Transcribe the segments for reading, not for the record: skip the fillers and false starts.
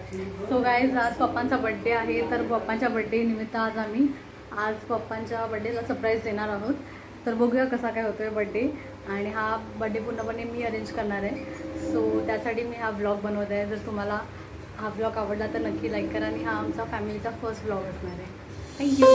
So guys आज पप्पांचा birthday आहे, तर पप्पांच्या बड्डे निमित्त आज पप्पांच्या बड्डेला सरप्राईज देणार आहोत. तर बघूया कसा काय होतोय बड्डे. आणि हा बड्डे पूर्णपणे मी अरेंज करणार आहे. सो त्यासाठी मी हा व्लॉग बनवत आहे. जर तुम्हाला हा व्लॉग आवडला तर नक्की लाईक करा. आणि हा आमचा फॅमिलीचा फर्स्ट व्लॉग असणार आहे. थँक्यू.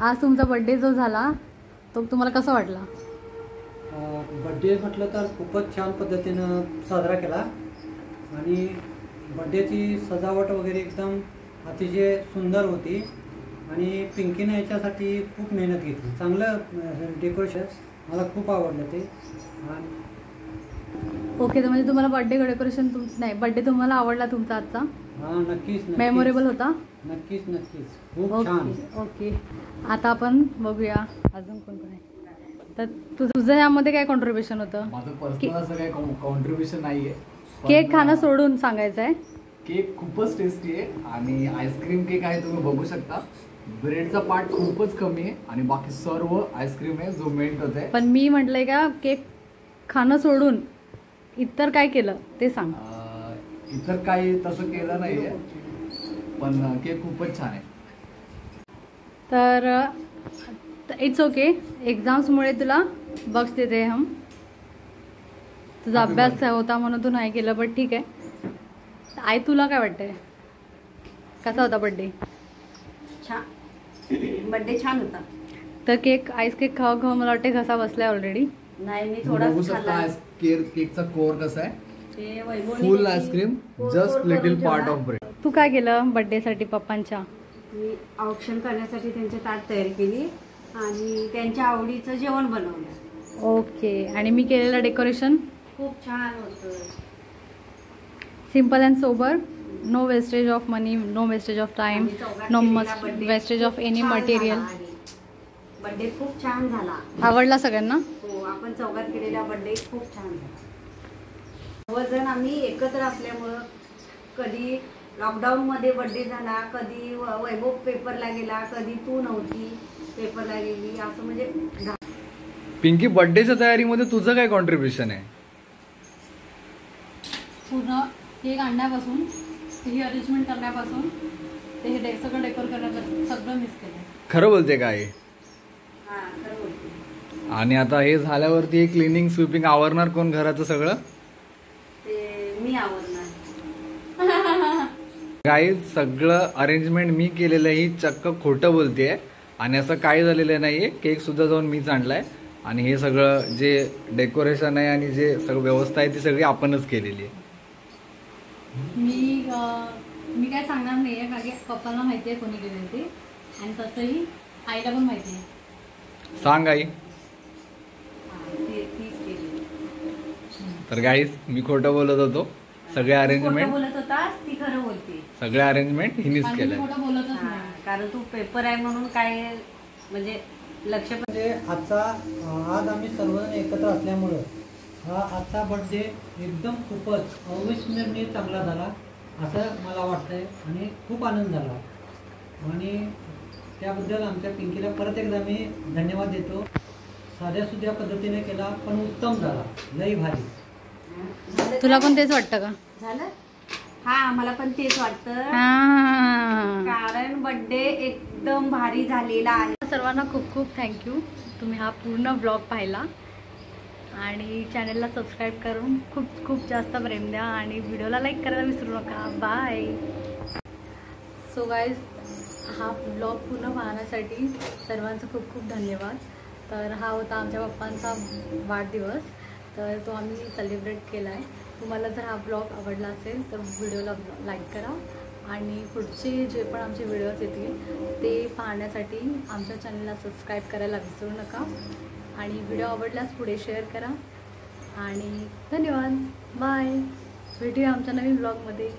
आज तुमचा बर्थडे जो झाला तो तुम्हाला कसा वाटला? बर्थडे म्हटलं तर खूपच छान पद्धतीनं साजरा केला आणि बर्थडेची सजावट वगैरे एकदम अतिशय सुंदर होती. आणि पिंकीने याच्यासाठी खूप मेहनत घेतली. चांगलं डेकोरेशन मला खूप आवडलं ते. ओके, तर म्हणजे तुम्हाला बर्थडे डेकोरेशन नाही, बर्थडे तुम्हाला आवडला तुमचा आजचा? हां, नक्कीच. मेमोरेबल होता? नक्कीच खूप छान. ओके, आता आपण बघूया अजून कोण कोण आहे. तर तुझं यामध्ये काय कॉन्ट्रीब्युशन होतं? माझं पर्सनल असं काही कॉन्ट्रीब्युशन नाहीये. केक खाणं सोडून सांगायचं आहे. केक खूपच टेस्टी आहे आणि आईस्क्रीम केक आहे, तुम्ही बघू शकता. ब्रेडचा पार्ट खूपच कमी आहे आणि बाकी सर्व आईस्क्रीम आहे जो मेल्ट होत आहे. पण मी म्हटलंय का केक खाणं सोडून इतर काय केलं ते सांग. इतर काही तसं केलं नाहीये, पण केक खूपच छान आहे. तर इट्स ओके. एक्झाम्समुळे तुला बक्स देते हम. तुझा अभ्यास होता म्हणून तू नाही केलं, बट ठीक आहे. आई तुला काय वाटतंय, कसा होता बड्डे? छान, बड्डे छान होता. तर केक आईस केक खाऊ खाऊ मला वाटते घसा बसलाय ऑलरेडी. नाही, मी थोडासा खाल्ला. केकचा कोर कसा आहे, full ice cream, just little part of bread. तू काय केलं बर्थडे साठी पप्पांच्या? मी औक्षण करण्यासाठी त्यांची ताट तयार केली आणि त्यांच्या आवडीचं जेवण बनवलं. ओके, आणि मी केलेलं डेकोरेशन खूप छान होतं. Simple and sober. No wastage of money, no wastage of time, no wastage of any material. Birthday खूप छान झाला. आवडला सगळ्यांना? हो, आपण चौघात केलेला बर्थडे खूप छान झाला. सर्वजण आम्ही एकत्र असल्यामुळं कधी लॉकडाऊन मध्ये बर्थडे झाला, कधी वैभव पेपरला गेला, कधी तू नव्हती पेपरला गेली, असं म्हणजे. पिंकी, बर्थडेच्या तयारीमध्ये तुझं काय कॉन्ट्रीब्युशन आहे? पूर्ण केक आणण्यापासून ही अरेंजमेंट करण्यापासून ते सगळं डेकोर करण्यापासून सगळं मिस केलं. खरं बोलते काय? हां, खरं बोलते. आणि आता हे झाल्यावरती क्लिनिंग स्वीपिंग आवरणार कोण घराचं सगळं? ते मी आवरणार. काही सगळं अरेंजमेंट मी केलेलं, ही चक्क खोटं बोलतेय. आणि असं काही झालेलं नाहीये. केक सुद्धा जाऊन मीच आणलाय आणि हे सगळं जे डेकोरेशन आहे आणि जे सगळं व्यवस्था आहे ती सगळी आपणच केलेली आहे. मी काय सांगणार नाहीये, कारण की पप्पाला माहिती आहे कोणी केले ते, आणि तसंही आईला पण माहिती आहे. सांग आई. तर गाईज, मी खोटं बोलत होतो. सगळे अरेंजमेंट बोलत होतास, ती खरं बोलते. सगळे अरेंजमेंट हिनीच केलंय. कारण तू पेपर आहे म्हणून काय म्हणजे लक्ष. म्हणजे आज आम्ही सर्वजण एकत्र असल्यामुळं हा आजचा बर्थडे एकदम खूपच अविस्मरणीय चांगला झाला असं मला वाटतंय आणि खूप आनंद झाला. आणि त्याबद्दल आमच्या पिंकीला परत एकदा मी धन्यवाद देतो. साध्या सुध्या पद्धतीने केला पण उत्तम झाला, लई भारी. तुला पण तेच वाटतं का? झालं? हा, मला पण तेच वाटतं, कारण बर्थडे एकदम भारी झालेला आहे. सर्वांना खूप खूप थँक्यू. तुम्ही हा पूर्ण ब्लॉग पाहिला आणि चॅनलला सबस्क्राईब करून खूप खूप जास्त प्रेम द्या आणि व्हिडिओला लाईक करायला विसरू नका. बाय. सो गाईज, हा ब्लॉग पूर्ण पाहण्यासाठी सर्वांचं खूप खूप धन्यवाद. तर हा होता आमच्या पप्पांचा वाढदिवस, तर तो आम्ही सेलिब्रेट केला आहे. तुम्हाला जर हा ब्लॉग आवडला असेल तर व्हिडिओला लाईक करा आणि पुढचे जे पण आमचे व्हिडिओज येतील ते पाहण्यासाठी आमच्या चॅनलला सबस्क्राईब करायला विसरू नका. आणि व्हिडिओ आवडल्यास पुढे शेअर करा आणि धन्यवाद. बाय. भेटूया आमच्या नवीन ब्लॉगमध्ये.